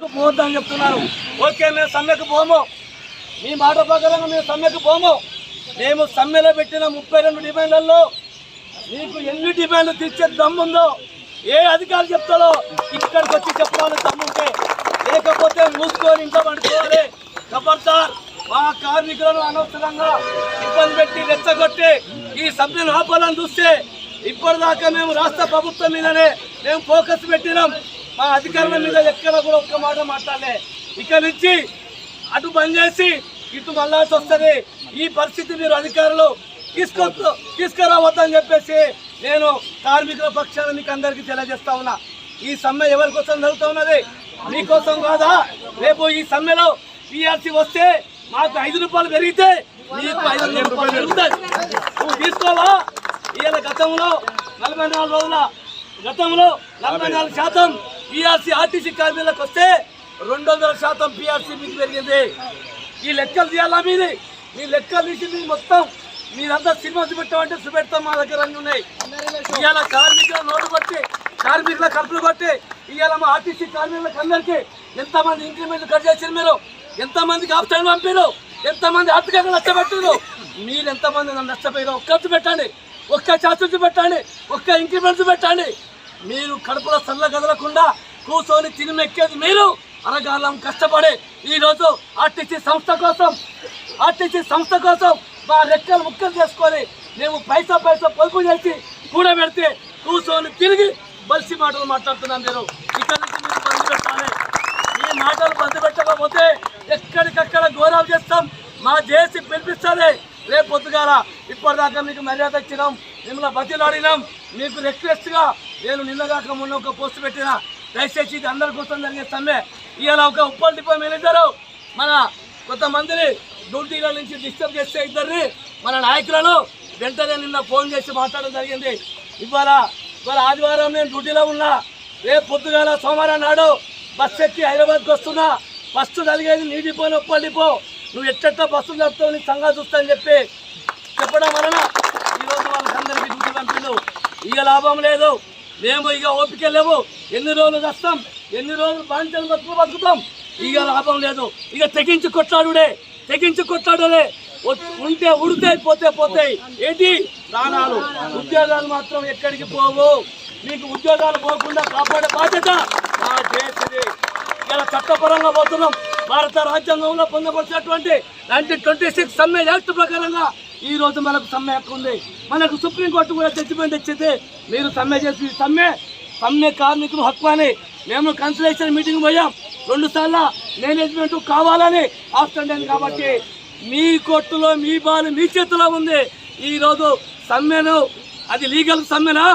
పోవద్దని చెప్తున్నారు. ఓకే, మేము సమ్మెకు పోము, మీ మాట ప్రకారంగా మేము సమ్మెకు పోము. మేము సమ్మెలో పెట్టిన 32 డిమాండ్లలో మీకు ఎన్ని డిమాండ్లు తీర్చే దమ్ముందో ఏ అధికారి చెప్తాడో ఇక్కడికి వచ్చి చెప్పాలని దమ్ముంటే, లేకపోతే మూసుకొని ఇంట్లో పడుకోవాలి. ఖబర్దార్, మా కార్మికులను అనవసరంగా ఇబ్బంది పెట్టి రెచ్చగొట్టి ఈ సమ్మెను ఆపాలని చూస్తే ఇప్పటిదాకా మేము రాష్ట్ర ప్రభుత్వం మీదనే మేము ఫోకస్ పెట్టినాం. మా అధికారుల మీద ఎక్కడ కూడా ఒక్క మాట మాట్లాడలే. ఇక నుంచి అటు బంద్ చేసి ఇటు మళ్ళాల్సి వస్తుంది. ఈ పరిస్థితి మీరు అధికారులు తీసుకురావద్దని చెప్పేసి నేను కార్మికుల పక్షాన మీకు అందరికీ తెలియజేస్తా ఉన్నా. ఈ సమ్మె ఎవరి కోసం జరుగుతూ ఉన్నది? మీకోసం కాదా? రేపు ఈ సమ్మెలో పిఆర్సీ వస్తే మాకు 5 రూపాయలు పెరిగితే మీకు 500 రూపాయలు పెరుగుతుంది. నువ్వు తీసుకోవా? ఇవాళ గతంలో 44 రోజుల గతంలో 44% పిఆర్సీ ఆర్టీసీ కార్మికులకు వస్తే 200% పిఆర్సీ మీకు పెరిగింది. ఈ లెక్కలు తీయాలా? మీ లెక్కలు తీసి మొత్తం మీరంతా సినిమా చూపెట్టామంటే చూపెడతాం. మా దగ్గర అన్నీ ఉన్నాయి. ఇవాళ కార్మికుల నోటు కొట్టి, కార్మికుల కడుపులు కొట్టి ఇవాళ మా ఆర్టీసీ కార్మికులకు అందరికీ ఎంతమంది ఇంక్రిమెంట్లు కట్ చేశారు? మీరు ఎంతమందికి ఆప్షన్ పంపారు? ఎంతమంది ఆర్థికంగా నష్టపెట్టారు? మీరు ఎంతమంది నష్టపోయారో ఒక్క పెట్టండి, ఒక్క ఛార్జీ పెట్టండి, ఒక్క ఇంక్రిమెంట్స్ పెట్టండి. మీరు కడుపులో సల్ల కదలకుండా కూర్చొని తినిమెక్కేది మీరు. అరగాలం కష్టపడి ఈరోజు ఆర్టీసీ సంస్థ కోసం మా రెక్కలు ముక్కలు చేసుకొని మేము పైసా పొదుపు చేసి కూడబెడితే కూర్చొని తిరిగి బలిసి మాటలు మాట్లాడుతున్నాం. మీరు ఇక్కడ నుంచి మీరు బంద్ పెట్టాలి. ఈ మాటలు బంద్ పెట్టకపోతే ఎక్కడికక్కడ ఘోరాలు చేస్తాం. మా జేసీ పిలిపిస్తుంది. రేపు పొద్దుగాల ఇప్పటిదాకా మీకు మర్యాద ఇచ్చినాం, మిమ్మల్ని బతిలాడినాం. మీకు రిక్వెస్ట్గా నేను నిన్నగాక మొన్న ఒక పోస్ట్ పెట్టిన, దయచేసి ఇది అందరి కోసం జరిగే సమ్మె. ఇవాళ ఒక ఉప్పల్ డిపో మేనేజరు మన కొంతమందిని డ్యూటీల నుంచి డిస్టర్బ్ చేస్తే ఇద్దరిని మన నాయకులను వెంటనే నిన్న ఫోన్ చేసి మాట్లాడడం జరిగింది. ఇవాళ ఆదివారం నేను డ్యూటీలో ఉన్నా. రేపు పొద్దుగాల సోమవారం నాడు బస్సు ఎక్కి హైదరాబాద్కి వస్తున్నా. ఫస్ట్ జరిగేది నీ డిపోని ఉప్పల్ డిపో. నువ్వు ఎట్ట బస్సులు నడుపుతావు, నీ సంగా చూస్తానని చెప్పడం వలన ఈరోజు వాళ్ళకందరికీ డ్యూటీ పంపిండు. ఇక లాభం లేదు. మేము ఇక ఓపిక లేవు. ఎన్ని రోజులు వస్తాం, ఎన్ని రోజులు బాధ్యతలు బతుకుతాం. ఇక లాభం లేదు. ఇక తెగించి కొట్లాడలే. ఉంటే ఉడితే పోతాయి. ఏంటి ప్రాణాలు? ఉద్యోగాలు మాత్రం ఎక్కడికి పోవు. మీకు ఉద్యోగాలు పోకుండా కాపాడే బాధ్యత మా చేసింది. ఇలా చట్టపరంగా పోతున్నాం. భారత రాజ్యాంగంలో పొందపరిచినటువంటి 1926 సమ్మె యాక్ట్ ప్రకారంగా ఈ రోజు మనకు సమ్మె హక్కు ఉంది. మనకు సుప్రీంకోర్టు కూడా జడ్జిమెంట్ ఇచ్చింది. మీరు సమ్మె చేసి సమ్మె కార్మికులు హక్కు అని మేము కన్సల్టేషన్ మీటింగ్ పోయాం. 2 సార్లు మేనేజ్మెంట్ కావాలని ఆప్షన్ లేదు. కాబట్టి మీ కోర్టులో మీ బాలు మీ చేతిలో ఉంది. ఈరోజు సమ్మెను అది లీగల్ సమ్మెనా,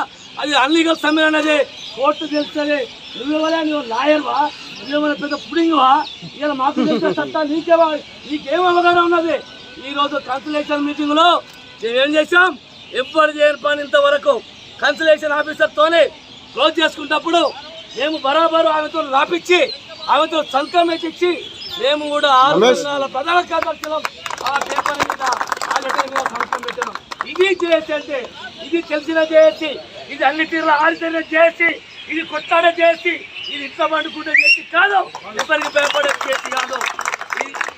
అది అన్లీగల్ సమ్మె అనేది కోర్టు తెలుస్తుంది. నువ్వు లాయర్వా? నువ్వేమైనా పెద్ద పుడింగ్వా? ఇలా మాకు తెలిసిన చట్టాలు నీకేం అవగాహన ఉన్నది? ఈరోజు కన్సల్టేషన్ మీటింగ్లో మేమేం చేసాం? ఎవ్వరు చేయని పని ఇంతవరకు కన్సల్టేషన్ ఆఫీసర్తోనే క్లోజ్ చేసుకున్నప్పుడు మేము బరాబరు ఆమెతో రాపించి ఆమెతో సంతకం ఇచ్చి మేము కూడా 6 నెలల ప్రధాన కార్యదర్శులం ఆ పేపర్ మీద ఆ లెటర్ మీద సంతకం పెట్టాము. ఇది చేసి అంటే ఇది తెలిసిన చేసి, ఇది అన్ని తీరులో ఆడితేనే చేసి, ఇది కొట్లాడే చేసి, ఇది ఇంట్లో పండుకుంటే చేసి కాదు. ఎవరికి భయపడే చేసి కాదు.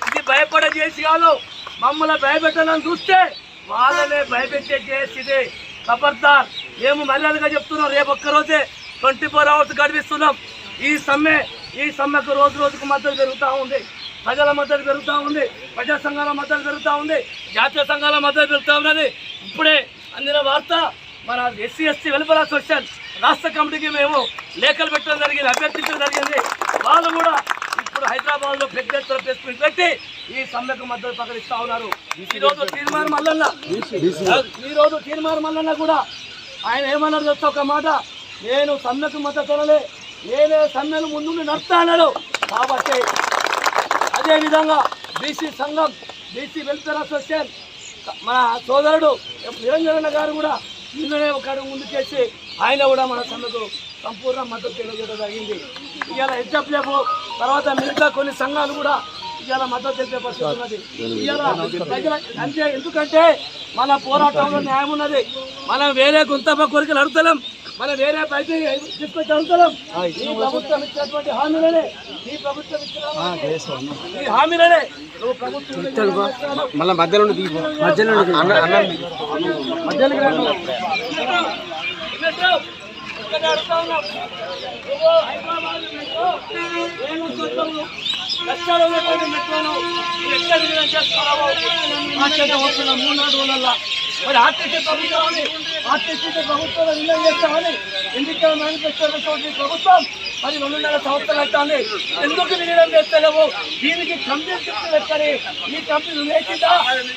ఇది భయపడే చేసి కాదు. మమ్మల్ని భయపెట్టాలని చూస్తే వాళ్ళనే భయపెట్టే చేసి. ఖబర్దార్, మేము మర్యాదగా చెప్తున్నాం. రేపు ఒక్కరోజే 24 hours గడిపిస్తున్నాం. ఈ సమ్మెకు రోజుకు మద్దతు పెరుగుతూ ఉంది. ప్రజల మద్దతు పెరుగుతూ ఉంది. ప్రజా సంఘాల మద్దతు పెరుగుతూ ఉంది. జాతీయ సంఘాల మద్దతు పెరుగుతూ ఉన్నది. ఇప్పుడే అందిన వార్త, మన SC/ST వెల్ఫేర్ అసోసియేషన్ రాష్ట్ర కమిటీకి మేము లేఖలు పెట్టడం జరిగింది, అభ్యర్థించడం జరిగింది. వాళ్ళు కూడా ఇప్పుడు హైదరాబాద్లో పెద్ద ఎత్తున ప్రెస్ మీట్ పెట్టి ఈ సమ్మెకు మద్దతు ప్రకటిస్తూ ఉన్నారు. ఈరోజు తీర్మానం మల్లన్న కూడా ఆయన ఏమన్నారు చెప్తా ఒక మాట, నేను సమ్మెకు మద్దతు అనలే, నేనే సమ్మెను ముందు నడుస్తా అన్నాడు. కాబట్టి అదేవిధంగా బీసీ సంఘం, బీసీ వెల్ఫేర్ అసోసియేషన్ మన సోదరుడు నిరంజన గారు కూడా నిన్ననే ఒక అడుగు ముందుకేసి ఆయన కూడా మన సమ్మెకు సంపూర్ణ మద్దతు తెలియజేయడం జరిగింది. ఇవాళ HFF తర్వాత మిగతా కొన్ని సంఘాలు కూడా ఇవాళ మద్దతు తెలిపే పరిస్థితి ఉన్నది. ఇవాళ అంతే. ఎందుకంటే మన పోరాటంలో న్యాయం ఉన్నది. మనం వేరే గుంతప కోరికలు అడుగుతలేం. మనం వేరే బయట తీసుకొచ్చి అడుగుతున్నాం. ఈ ప్రభుత్వం ఇచ్చినటువంటి హామీలనే ఈ ప్రభుత్వం ఇచ్చిన ఈ హామీలనే నువ్వు ప్రభుత్వం మళ్ళీ మధ్యలో లక్షలు ఉన్నటువంటి మెట్రోను ఎక్కడ చేస్తున్నావో మాట్లాడే వస్తున్న 3-4 రోజులల్లో మరి ఆర్టీసీ ప్రభుత్వాన్ని ఆర్టీసీ ప్రభుత్వం విలీనం చేస్తామని ఎన్నికల మేనిఫెస్టో ప్రభుత్వం మరి 2.5 సంవత్సరాలు అవుతుంది. ఎందుకు విలీనం చేస్తలేవు? దీనికి కంపెనీ చెప్తూ పెట్టాలి. ఈ కంపెనీ వేసిందా?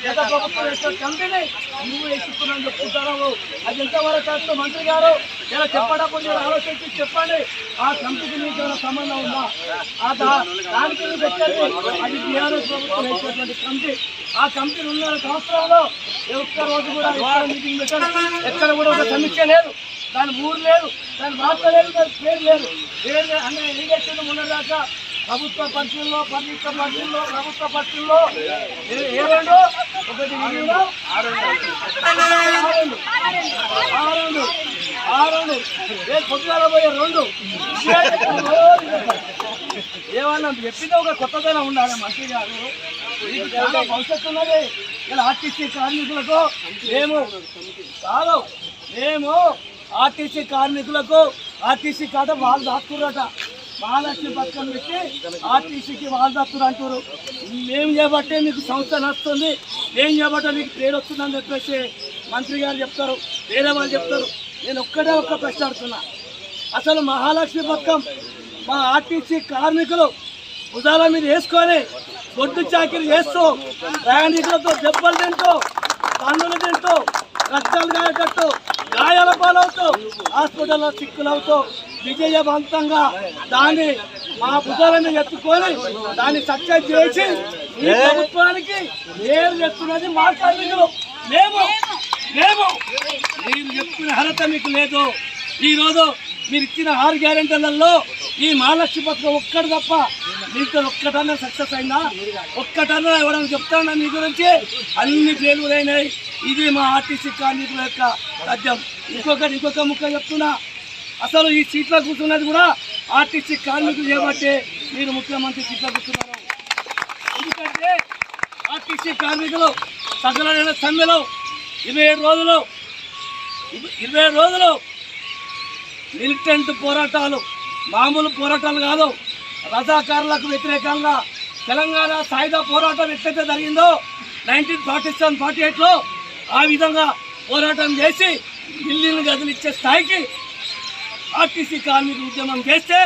గత ప్రభుత్వం వేసిన కంపెనీ నువ్వు వేసుకున్నాను చెప్తుంటారు. అది ఎంతవరకు కరెక్ట్? మంత్రి గారు ఇలా చెప్పడం మీరు ఆలోచించి చెప్పండి. ఆ కంపెనీకి మీకు ఏమైనా సంబంధం ఉందా? దానికి పెట్టండి. అది టీఆర్ఎస్ ప్రభుత్వం వేసినటువంటి కంపెనీ. ఆ కంపెనీ 2.5 సంవత్సరాల్లో ఒక్క రోజు కూడా మీటింగ్ పెట్టారు. ఎక్కడ కూడా ఒక సమీక్ష లేదు, దాని ఊరు లేదు, దాని వార్త లేదు, దాని పేరు లేదు. అన్న ఏం చేసింది మొన్నదాకా ప్రభుత్వ పరిస్థితుల్లో ప్రభుత్వ పరిస్థితుల్లో ఏ రెండు ఒకటి ఆరు పొద్దుగాల పోయే 2 ఏమన్నా చెప్పింది ఒక కొత్తదనం ఉండాలి. మంత్రి గారు మీకు చాలా భవిష్యత్తు ఉన్నది. ఇలా ఆర్టీసీ కార్మికులకు మేము ఆర్టీసీ కార్మికులకు ఆర్టీసీ కాట వాళ్ళు దాక్కురట. మహాలక్ష్మి పథకం పెట్టి ఆర్టీసీకి వాళ్ళు దాక్కురు అంటారు. మేము చేయబట్టే మీకు సంస్థ నడుస్తుంది, మేము చేయబట్టే మీకు పేరు వస్తుందని చెప్పేసి మంత్రి గారు చెప్తారు, వేరే వాళ్ళు చెప్తారు. నేను ఒక్క ప్రశ్న అడుగుతున్నా. అసలు మహాలక్ష్మి పథకం మా ఆర్టీసీ కార్మికులు భుజాల మీద వేసుకొని గొడ్డు చాకిరి చేస్తూ ప్రయాణికులతో దెబ్బలు తింటూ తన్నులు తింటూ రక్తాలు గాయకట్టు గాయాల పాలవుతూ హాస్పిటల్లో చిక్కులవుతూ విజయవంతంగా దాన్ని మా భుజాల మీద ఎత్తుకొని దాన్ని సక్సెస్ చేసి ఈ ప్రభుత్వానికి నేను చెప్తున్నది మా కార్మికులు. మేము మీరు చెప్పుకునే అర్హత మీకు లేదు. ఈరోజు మీరు ఇచ్చిన 6 గ్యారెంటీలలో ఈ మహాలక్ష్మి పథకం ఒక్కటి తప్ప మీకు ఒక్కటన్నా సక్సెస్ అయిందా? ఒక్కటన్నా ఎవరైనా చెప్తానా మీ గురించి? అన్ని ఫెయిల్యూర్ అయినాయి. ఇది మా ఆర్టీసీ కార్మికుల యొక్క సాధ్యం. ఇంకొక ముక్క చెప్తున్నా. అసలు ఈ సీట్లో కూర్చున్నది కూడా ఆర్టీసీ కార్మికులు చేయబట్టే మీరు ముఖ్యమంత్రి సీట్లో కూర్చున్నారు. ఎందుకంటే ఆర్టీసీ కార్మికులు సకలమైన సమ్మెలో 27 రోజులు మిలిటెంట్ పోరాటాలు, మామూలు పోరాటాలు కాదు. రజాకారులకు వ్యతిరేకంగా తెలంగాణ సాయుధ పోరాటం ఎట్లయితే జరిగిందో 1947-48లో ఆ విధంగా పోరాటం చేసి ఢిల్లీని గదిలిచ్చే స్థాయికి ఆర్టీసీ కార్మికులు ఉద్యమం చేస్తే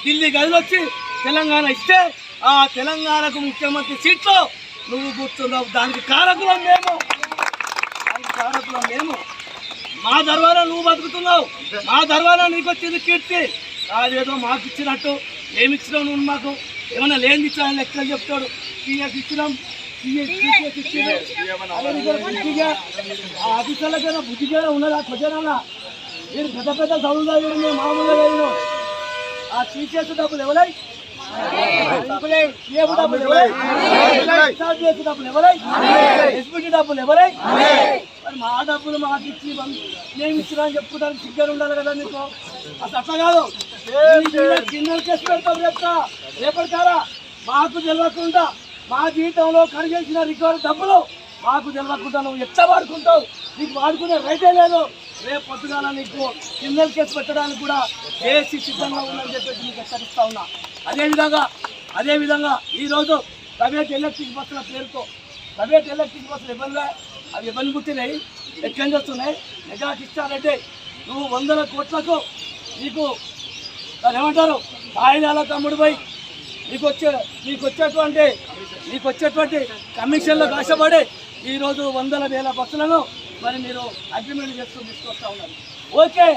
ఢిల్లీ గదిలొచ్చి తెలంగాణ ఇస్తే ఆ తెలంగాణకు ముఖ్యమంత్రి సీట్లో నువ్వు కూర్చున్నావు. దానికి కారకులం మేము. మా దర్వారా నువ్వు బతుకుతున్నావు, మా దర్వారా నీకు వచ్చింది కీర్తి. అదేదో మాకు ఇచ్చినట్టు ఏమిచ్చినావు నువ్వు? మాకు ఏమన్నా లేని ఇచ్చాను లెక్కలు చెప్తాడు. టీఎస్ ఇచ్చినాం, టీఎస్ ఇచ్చింది. బుద్ధిగా అధికారులకైనా బుద్ధిగా ఉన్నదా? కొంచెం మీరు పెద్ద చదువులు చదివారు, మేము మామూలుగా చదివినాం. ఆ టీచర్స్ డబ్బులు ఎవరై? డబ్బులు ఎవరై? ఎస్పీటీ డబ్బులు ఎవరై? మరి మా డబ్బులు మాకు ఇచ్చి మేము ఇచ్చినా అని చెప్పుకోవడానికి సిగ్గు ఉండాలి కదా నీకు. అసలు అట్లా కాదు. కింద కేసు పెడతాం రేపటికారా మాకు తెలియకుండా మా జీవితంలో కరిగేసిన రికవరీ డబ్బులు మాకు తెలియకుండా నువ్వు ఎట్లా వాడుకుంటావు? నీకు వాడుకునే రైతే లేదు. రేపు పొద్దుగాల నీకు కింద కేసు పెట్టడానికి కూడా కేసీ సిద్ధంగా ఉందని చెప్పేసి నీకు హెచ్చరిస్తా ఉన్నా. అదేవిధంగా ఈరోజు ప్రైవేట్ ఎలక్ట్రిక్ బస్సుల పేరుతో ప్రైవేట్ ఎలక్ట్రిక్ బస్సులు ఇబ్బంది పుట్టినాయి, ఎక్కడి నుంచి వస్తున్నాయి? మెగాకి ఇస్తారంటే నువ్వు 100 కోట్లకు నీకు దాని ఏమంటారు ఆయుధాల తమ్ముడు పోయి నీకు వచ్చేటువంటి కమిషన్లకు ఆశపడి ఈరోజు 100,000 బస్సులను మరి మీరు అగ్రిమెంట్ తీసుకొస్తా ఉన్నారు. ఓకే,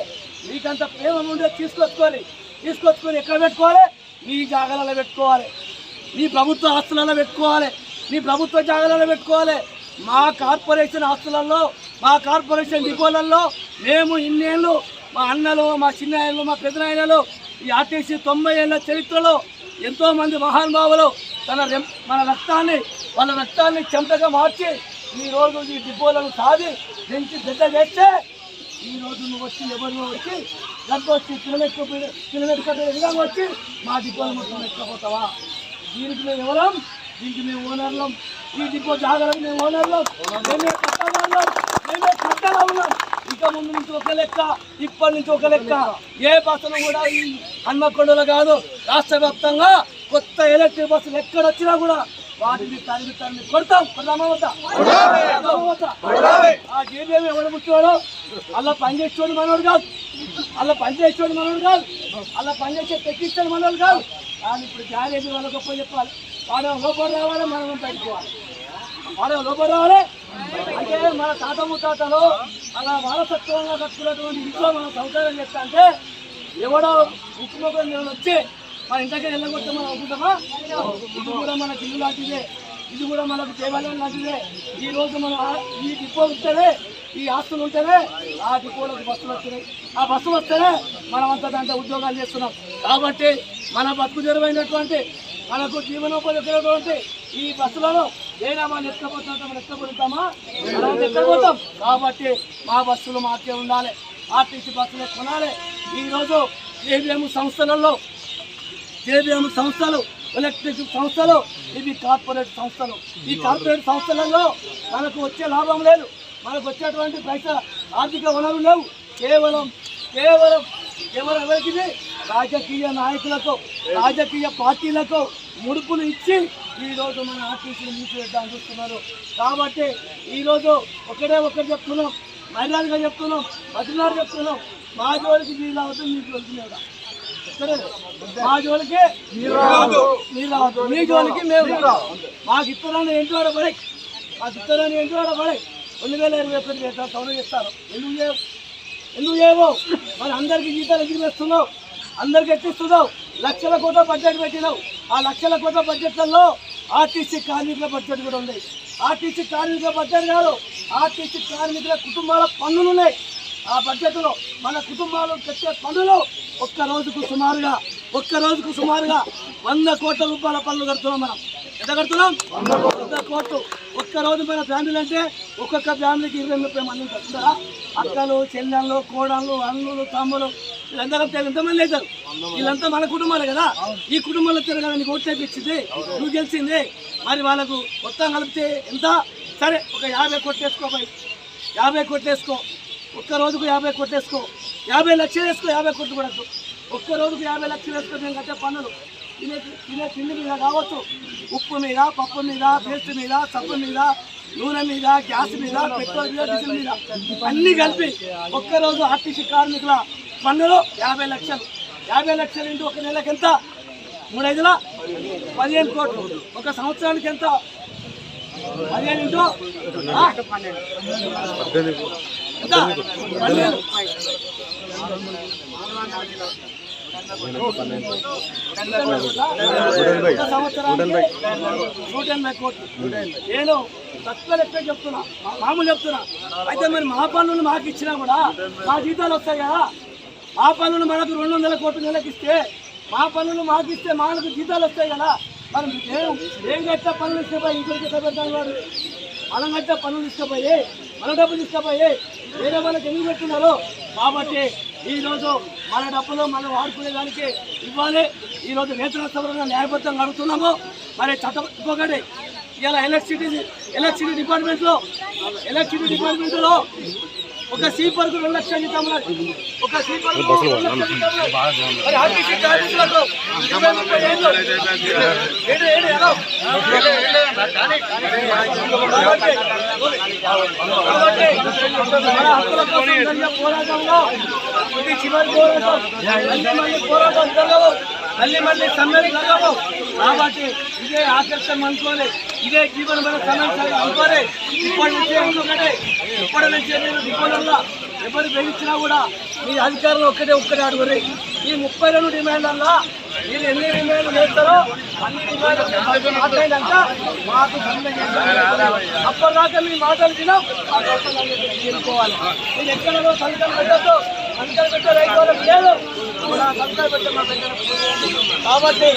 మీకంత ప్రేమ ఉండే తీసుకొచ్చుకొని ఎక్కడ పెట్టుకోవాలి? మీ జాగాలలో పెట్టుకోవాలి, మీ ప్రభుత్వ ఆస్తులలో పెట్టుకోవాలి, మీ ప్రభుత్వ జాగాలలో పెట్టుకోవాలి. మా కార్పొరేషన్ ఆస్తులలో, మా కార్పొరేషన్ డిపోలలో మేము ఇన్నేళ్ళు మా అన్నలు, మా చిన్నాయనలు, మా పెద్దనాయనలు ఈ ఆర్టీసీ 90 ఏళ్ల చరిత్రలో ఎంతోమంది మహానుభావులు వాళ్ళ రక్తాన్ని చెమటగా మార్చి ఈరోజు ఈ డిపోలను సాధి పెంచి పెద్ద చేస్తే ఈ రోజు నువ్వు వచ్చి ఎవరు వచ్చి గంట వచ్చి కిలోమీటర్ విధంగా వచ్చి మా డిపోలు మొత్తం ఎక్కకపోతావా? దీనికి మేము ఎవరం? దీనికి మేము ఓనర్లం. ఈ డిపో జాగ్రత్త మేము ఓనర్లం, మేమే కట్టగలం, మేమే కట్టగా ఉన్నాం. ఇక ముందు నుంచి ఒక లెక్క, ఇప్పటి నుంచి ఒక లెక్క. ఏ బస్సులు కూడా ఈ హన్మకొండలో కాదు, రాష్ట్ర వ్యాప్తంగా కొత్త ఎలక్ట్రిక్ బస్సులు ఎక్కడ వచ్చినా కూడా వాటిని తరిమి కొడతాం. ఆ జీబీఎం ఎవరు ముట్టువాడో అలా పనిచేసేవాడు మనోడు కాదు, అలా పనిచేసేవాడు మనోడు కాదు, అలా పనిచేసే తెక్కిస్తాడు మనోడు కాదు. కానీ ఇప్పుడు గ్యారేజీ వాళ్ళ గొప్ప చెప్పాలి. వాడు లోపల రావాలి, మనం పెట్టుకోవాలి. వాడు లోపల రావాలి అంటే మన తాత ముత్తాతలు అలా వారసత్వంగా కట్టుకున్నటువంటి ఇంట్లో మనం సౌకర్యం చేస్తా అంటే ఎవడో ముఖ్యమంత్రి నేను వచ్చి మన ఇంటికి వెళ్ళగొట్టే మనం అనుకుంటామా? ఇది కూడా మనకి ఇల్లు లాంటిదే, ఇది కూడా మనకు దేవాలయం లాంటిదే. ఈ రోజు మనం ఈ డిపో ఉంటేనే, ఈ ఆస్తులు ఉంటేనే ఆ డిపోలకు బస్సులు వస్తున్నాయి. ఆ బస్సులు వస్తేనే మనం అంతా దాంట్లో ఉద్యోగాలు చేస్తున్నాం. కాబట్టి మన బతుకు తెరువైనటువంటి మనకు జీవనోపాధి వచ్చినటువంటి ఈ బస్సులలో ఏనా మనం ఎక్కకపోతాం, మనం ఎక్కబోతామా? మనం ఎక్కకపోతాం. కాబట్టి మా బస్సులు మాకే ఉండాలి, ఆర్టీసీ బస్సులే కొనాలి. ఈరోజు జేబీఎం సంస్థలు, ఎలక్ట్రిక్ సంస్థలు, ఇవి కార్పొరేట్ సంస్థలు. ఈ కార్పొరేట్ సంస్థలలో మనకు వచ్చే లాభం లేదు, మనకు వచ్చేటువంటి పైసా ఆర్థిక వనరులు లేవు. కేవలం ఎవరికి రాజకీయ నాయకులకు, రాజకీయ పార్టీలకు ముడుపులు ఇచ్చి ఈరోజు మన ఆర్టీసీని మూసివేద్దామని చూస్తున్నారు. కాబట్టి ఈరోజు ఒకటి చెప్తున్నాం, మర్యాదగా చెప్తున్నాం, బదిలారు చెప్తున్నాం. మా జోలికి మీరు అవుతుంది, మీకు వెళ్తున్నాయి. మా జోలికి మీరు రావద్దు, మీ జోలికి మేము మాకు ఇత్తరాన్ని ఏంటో పడే, మాకు ఇత్తరాన్ని ఏంటో పడే 2021 వేస్తారు, సౌలు చేస్తారు. ఎందుకు చేయవు? మరి అందరికీ జీతాలు ఎదురు వేస్తున్నావు, అందరికి ఎక్కిస్తున్నావు. లక్షల కోట్ల బడ్జెట్ పెట్టినావు. ఆ లక్షల కోట్ల బడ్జెట్లలో ఆర్టీసీ కార్మికుల బడ్జెట్ కూడా ఉంది. ఆర్టీసీ కార్మికుల బడ్జెట్ కాదు, ఆర్టీసీ కార్మికుల కుటుంబాల పన్నులు ఉన్నాయి. ఆ బడ్జెట్లో మన కుటుంబాలు కట్టే పన్నులు ఒక్క రోజుకు సుమారుగా 100 కోట్ల రూపాయల పన్నులు కడుతున్నాం. మనం ఎంత కడుతున్నాం? 100 కోట్లు. ఒక్క రోజు మన ఫ్యామిలీ అంటే ఒక్కొక్క ఫ్యామిలీకి 20-30 మంది కట్టుకుంటారా? అక్కలు, చెల్లెళ్ళు, కోడళ్ళు, అన్నులు, తమ్ములు, వీళ్ళందరూ ఎంతమంది అవుతారు? వీళ్ళంతా మన కుటుంబాలే కదా. ఈ కుటుంబంలో తిరగదా నీకు ఓట్లు తెప్పించింది, నువ్వు గెలిచింది. మరి వాళ్ళకు మొత్తం కలిపితే ఎంత? సరే ఒక 50 కోట్లు వేసుకో, 50 కోట్లు వేసుకో. ఒక్క రోజుకు 50 కోట్లు వేసుకో, 50 లక్షలు వేసుకో. 50 కోట్లు కూడా ఒక్క రోజుకు 50 లక్షలు వేసుకో. మేము కట్టే పన్నులు తినే తిండి మీద కావచ్చు, ఉప్పు మీద, పప్పు మీద, పేస్ట్ మీద, సబ్బు మీద, నూనె మీద, గ్యాస్ మీద, పెట్రోల్ మీద, డీజిల్ మీద అన్నీ కలిపి ఒక్కరోజు ఆర్టీసీ కార్మికుల పన్నులు 50 లక్షలు. 50 లక్షలు ఇంటూ ఒక నెలకి ఎంత? 3/5 15 కోట్లు. ఒక సంవత్సరానికి ఎంత? 15 ఇంటూ 12 సంవత్సరానికి 180 కోట్లు. నేను తక్కువ లెక్క చెప్తున్నా, మామూలు చెప్తున్నా. అయితే మరి మా పన్నులు మాకు ఇచ్చినా కూడా మా జీతాలు వస్తాయి కదా. మా పన్నులు మనకు 200 కోట్లు నెలకి ఇస్తే, మా పన్నులు మాకు ఇస్తే మనకు జీతాలు వస్తాయి కదా. మరి ఏం కట్టే పనులు ఇష్టపోయి ఇంకొకటి ఎట్లా పెడతాను? వాడు మనం కట్టే పనులు ఇష్టపోయి, మన డబ్బులు ఇష్టపోయి వేరే వాళ్ళకి ఎందుకు పెట్టున్నారు? కాబట్టి ఈరోజు మన డబ్బులు మనం వాడుకునే దానికి ఇవ్వాలి. ఈరోజు వేతన సవరణ న్యాయబద్ధంగా అడుగుతున్నాము. మరి చట్టం ఇంకొకటి, ఇలా ఎలక్ట్రిసిటీ డిపార్ట్మెంట్లో ఒక సీపర్కు 2 లక్షలు జీతం, ఒక సీపర్కు 2 లక్షలు జీతం. మరి ఆర్టీసీ కార్మికులకు 25 ఏళ్ళు పోరాటంలో ఇది చివరి పోరాటం. పోరాటం జరగవు, మళ్ళీ సమ్మెలు జరగవు. కాబట్టి ఇదే ఆకర్షణ అనుకోలే, ఇదే జీవనమైన సమస్య అనుకోలే. ఇప్పటి నుంచి నేను డిపోలల్లో ఎవరు వేయించినా కూడా మీ అధికారులు ఒక్కటే అడుగురి. ఈ 32 డిమాండ్లల్లో మీరు ఎన్ని డిమాండ్లు చేస్తారో అన్ని డిమాండ్లు మాట్లాడినాక మాకు సమ్మె చేస్తారు. అప్పటిదాకా మీ మాటలు తినాం, ఆ చేసుకోవాలి. మీరు ఎక్కడో సంతకం పెట్టద్దు, సంతకం పెట్టే రైతు వాళ్ళకి లేదు, సంతకం పెట్టే మా దగ్గర. కాబట్టి